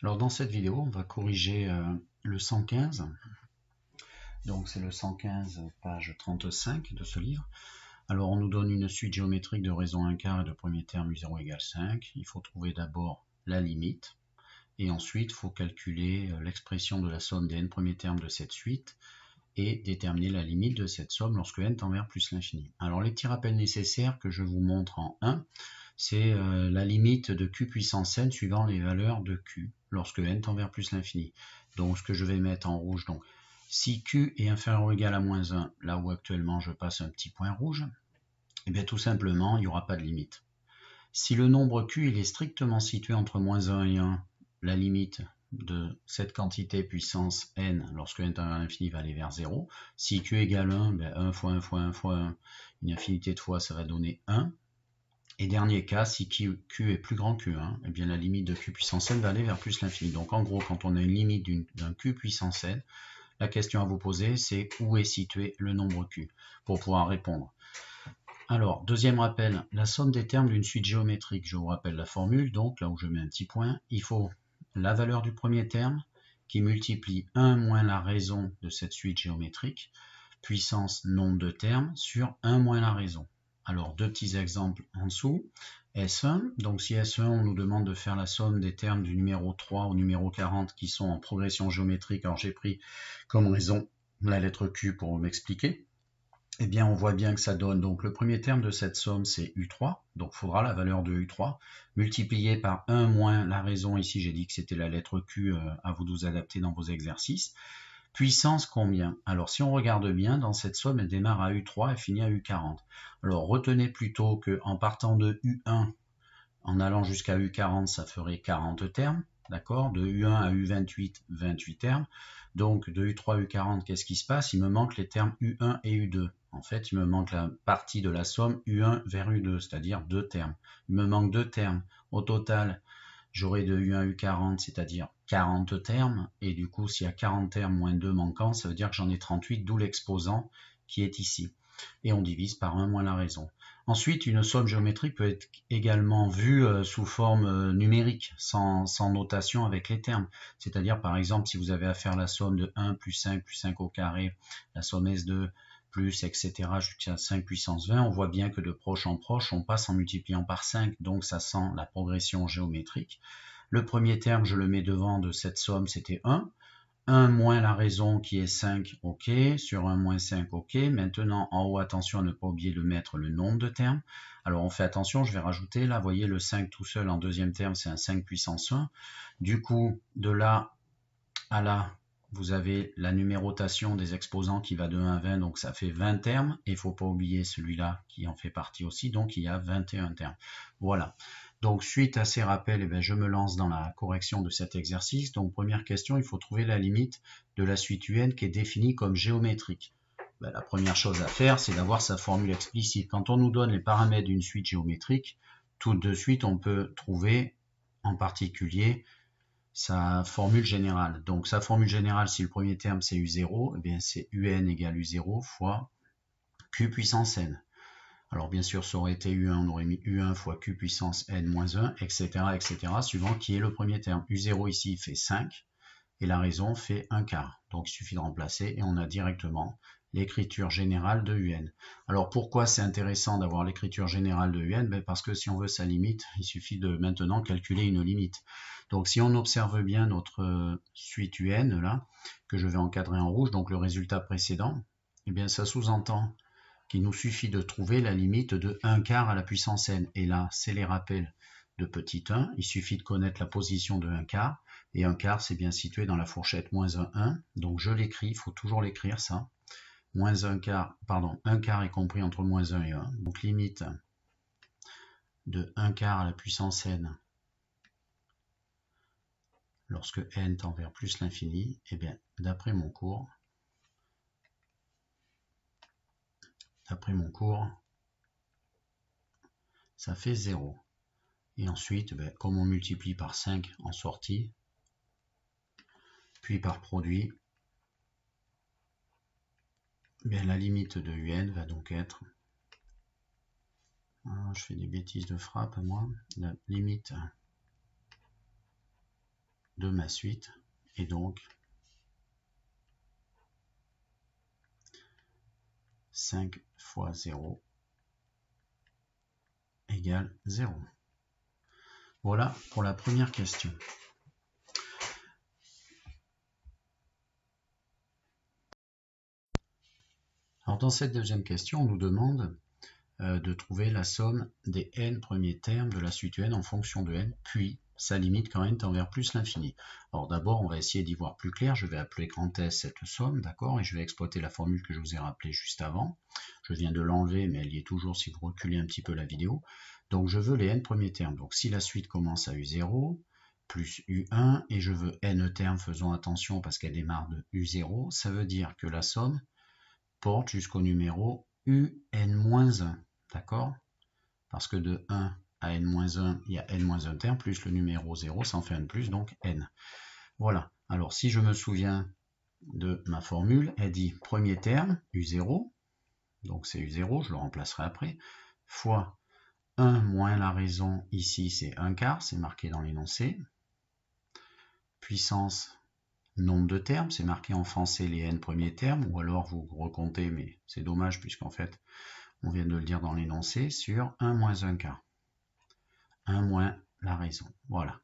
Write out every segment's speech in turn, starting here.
Alors dans cette vidéo, on va corriger le 115. Donc c'est le 115, page 35 de ce livre. Alors on nous donne une suite géométrique de raison 1/4 et de premier terme u0 égale 5. Il faut trouver d'abord la limite. Et ensuite, il faut calculer l'expression de la somme des n premiers termes de cette suite et déterminer la limite de cette somme lorsque n tend vers plus l'infini. Alors les petits rappels nécessaires que je vous montre en 1, c'est la limite de q puissance n suivant les valeurs de q lorsque n tend vers plus l'infini. Donc ce que je vais mettre en rouge, donc si q est inférieur ou égal à moins 1, là où actuellement je passe un petit point rouge, et bien tout simplement il n'y aura pas de limite. Si le nombre q il est strictement situé entre moins 1 et 1, la limite de cette quantité puissance n lorsque n tend vers l'infini va aller vers 0. Si q égale 1, ben 1 fois 1 fois 1 fois 1, une infinité de fois, ça va donner 1. Et dernier cas, si q est plus grand que 1, eh bien la limite de q puissance n va aller vers plus l'infini. Donc en gros, quand on a une limite d'un q puissance n, la question à vous poser, c'est où est situé le nombre q pour pouvoir répondre. Alors, deuxième rappel, la somme des termes d'une suite géométrique. Je vous rappelle la formule, donc là où je mets un petit point, il faut la valeur du premier terme qui multiplie 1 moins la raison de cette suite géométrique, puissance nombre de termes, sur 1 moins la raison. Alors, deux petits exemples en dessous. S1, donc si S1, on nous demande de faire la somme des termes du numéro 3 au numéro 40 qui sont en progression géométrique, alors j'ai pris comme raison la lettre Q pour m'expliquer. Eh bien, on voit bien que ça donne, donc le premier terme de cette somme, c'est U3, donc il faudra la valeur de U3, multiplié par 1 moins la raison, ici j'ai dit que c'était la lettre Q, à vous de vous adapter dans vos exercices. Puissance combien? Alors si on regarde bien, dans cette somme, elle démarre à U3 et finit à U40. Alors retenez plutôt qu'en partant de U1, en allant jusqu'à U40, ça ferait 40 termes, d'accord? De U1 à U28, 28 termes. Donc de U3 à U40, qu'est-ce qui se passe? Il me manque les termes U1 et U2. En fait, il me manque la partie de la somme U1 vers U2, c'est-à-dire 2 termes. Il me manque 2 termes. Au total, j'aurai de U1 à U40, c'est-à-dire 40 termes. Et du coup, s'il y a 40 termes moins 2 manquants, ça veut dire que j'en ai 38, d'où l'exposant qui est ici. Et on divise par 1 moins la raison. Ensuite, une somme géométrique peut être également vue sous forme numérique, sans notation avec les termes. C'est-à-dire, par exemple, si vous avez à faire la somme de 1 plus 5 au carré, la somme S2 plus, etc., jusqu'à 5 puissance 20, on voit bien que de proche en proche, on passe en multipliant par 5, donc ça sent la progression géométrique. Le premier terme, je le mets devant de cette somme, c'était 1. 1 moins la raison qui est 5, ok. Sur 1 moins 5, ok. Maintenant, en haut, attention à ne pas oublier de mettre le nombre de termes. Alors, on fait attention, je vais rajouter, là, vous voyez, le 5 tout seul en deuxième terme, c'est un 5 puissance 1. Du coup, de là à là, vous avez la numérotation des exposants qui va de 1 à 20, donc ça fait 20 termes. Et il ne faut pas oublier celui-là qui en fait partie aussi, donc il y a 21 termes. Voilà. Donc, suite à ces rappels, eh bien, je me lance dans la correction de cet exercice. Donc, première question, il faut trouver la limite de la suite UN qui est définie comme géométrique. Ben, la première chose à faire, c'est d'avoir sa formule explicite. Quand on nous donne les paramètres d'une suite géométrique, tout de suite, on peut trouver en particulier sa formule générale. Donc, sa formule générale, si le premier terme c'est U0, eh bien, c'est UN égale U0 fois Q puissance N. Alors bien sûr, ça aurait été U1, on aurait mis U1 fois Q puissance N moins 1, etc., etc., suivant qui est le premier terme. U0 ici fait 5, et la raison fait 1/4. Donc il suffit de remplacer, et on a directement l'écriture générale de UN. Alors pourquoi c'est intéressant d'avoir l'écriture générale de UN? Ben parce que si on veut sa limite, il suffit de maintenant calculer une limite. Donc si on observe bien notre suite UN, là, que je vais encadrer en rouge, donc le résultat précédent, eh bien ça sous-entend qu'il nous suffit de trouver la limite de 1/4 à la puissance n. Et là, c'est les rappels de petit 1. Il suffit de connaître la position de 1/4. Et 1/4, c'est bien situé dans la fourchette moins 1, 1. Donc je l'écris, il faut toujours l'écrire ça. Moins 1/4, pardon, 1/4 est compris entre moins 1 et 1. Donc limite de 1/4 à la puissance n lorsque n tend vers plus l'infini, eh bien, d'après mon cours, ça fait 0. Et ensuite, ben, comme on multiplie par 5 en sortie, puis par produit, ben, la limite de UN va donc être, je fais des bêtises de frappe moi, la limite de ma suite est donc 5 fois 0 égale 0. Voilà pour la première question. Alors dans cette deuxième question, on nous demande de trouver la somme des n premiers termes de la suite n en fonction de n, puis sa limite quand n tend vers plus l'infini. Alors d'abord, on va essayer d'y voir plus clair. Je vais appeler grand S cette somme, d'accord, et je vais exploiter la formule que je vous ai rappelée juste avant. Je viens de l'enlever, mais elle y est toujours si vous reculez un petit peu la vidéo. Donc je veux les n premiers termes. Donc si la suite commence à U0, plus U1, et je veux n termes, faisons attention parce qu'elle démarre de U0, ça veut dire que la somme porte jusqu'au numéro UN-1, d'accord? Parce que de 1 à n-1, il y a n-1 terme, plus le numéro 0, ça en fait un de plus, donc n. Voilà, alors si je me souviens de ma formule, elle dit premier terme, U0, donc c'est U0, je le remplacerai après, fois 1 moins la raison, ici c'est 1/4, c'est marqué dans l'énoncé, puissance nombre de termes, c'est marqué en français les n premiers termes, ou alors vous recomptez, mais c'est dommage puisqu'en fait, on vient de le dire dans l'énoncé, sur 1 moins 1/4. 1 moins la raison. Voilà.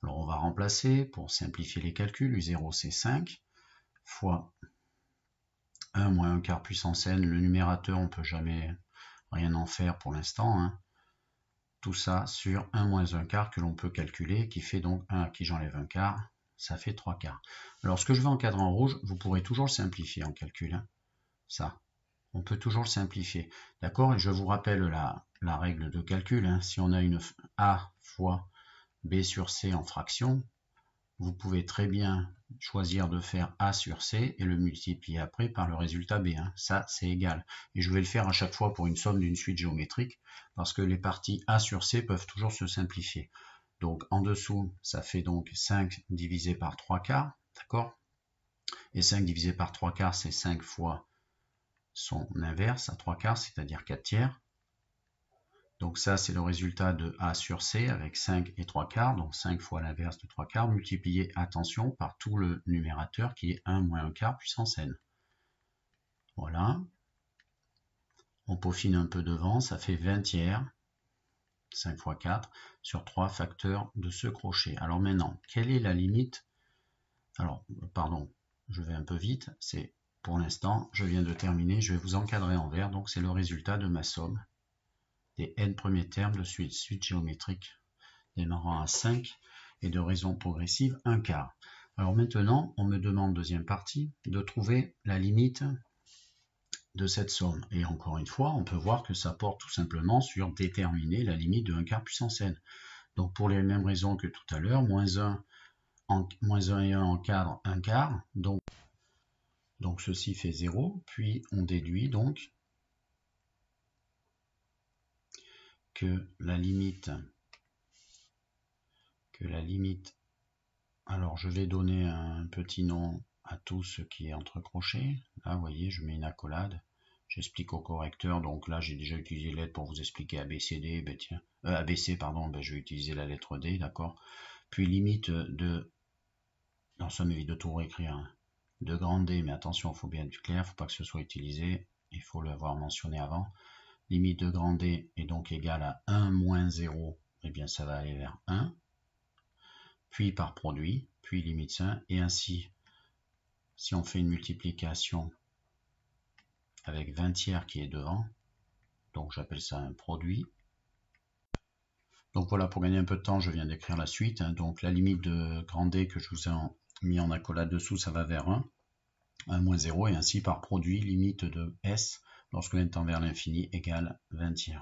Alors on va remplacer, pour simplifier les calculs, U0 c'est 5, fois 1 moins 1/4 puissance n, le numérateur on ne peut jamais rien en faire pour l'instant, hein. Tout ça sur 1 moins 1/4 que l'on peut calculer, qui fait donc 1 à qui j'enlève 1/4, ça fait 3/4. Alors ce que je vais encadrer en rouge, vous pourrez toujours le simplifier en calcul, hein. Ça, on peut toujours le simplifier, d'accord? Et je vous rappelle la règle de calcul, hein. Si on a une A fois B sur C en fraction, vous pouvez très bien choisir de faire A sur C et le multiplier après par le résultat B, hein. Ça, c'est égal. Et je vais le faire à chaque fois pour une somme d'une suite géométrique, parce que les parties A sur C peuvent toujours se simplifier. Donc en dessous, ça fait donc 5 divisé par 3/4, d'accord? Et 5 divisé par 3/4, c'est 5 fois son inverse à 3/4, c'est-à-dire 4/3. Donc ça, c'est le résultat de A sur C avec 5 et 3/4, donc 5 fois l'inverse de 3/4, multiplié, attention, par tout le numérateur qui est 1 moins 1/4 puissance n. Voilà. On peaufine un peu devant, ça fait 20/3, 5 fois 4, sur 3 facteurs de ce crochet. Alors maintenant, quelle est la limite? Alors, pardon, je vais un peu vite, c'est pour l'instant, je viens de terminer, je vais vous encadrer en vert, donc c'est le résultat de ma somme des n premiers termes de suite géométrique démarrant à 5 et de raison progressive 1/4. Alors maintenant, on me demande, deuxième partie, de trouver la limite de cette somme. Et encore une fois, on peut voir que ça porte tout simplement sur déterminer la limite de 1/4 puissance n. Donc pour les mêmes raisons que tout à l'heure, moins 1 et 1 encadrent 1/4, donc ceci fait 0, puis on déduit donc que la limite, alors je vais donner un petit nom à tout ce qui est entre crochets. Là, vous voyez, je mets une accolade, j'explique au correcteur, donc là j'ai déjà utilisé lettre pour vous expliquer ABCD, ben tiens, ABC, pardon, ben je vais utiliser la lettre D, d'accord. Puis limite de, non, ça m'évite de tout réécrire, hein, de grand D, mais attention, il faut bien être clair, il ne faut pas que ce soit utilisé, il faut l'avoir mentionné avant. Limite de grand D est donc égale à 1 moins 0, et bien ça va aller vers 1, puis par produit, puis limite 1, et ainsi, si on fait une multiplication avec 20/3 qui est devant, donc j'appelle ça un produit. Donc voilà, pour gagner un peu de temps, je viens d'écrire la suite, hein. Donc la limite de grand D que je vous ai mis en accolade dessous, ça va vers 1 moins 0, et ainsi par produit, limite de S, lorsque n tend vers l'infini, égale 20/3.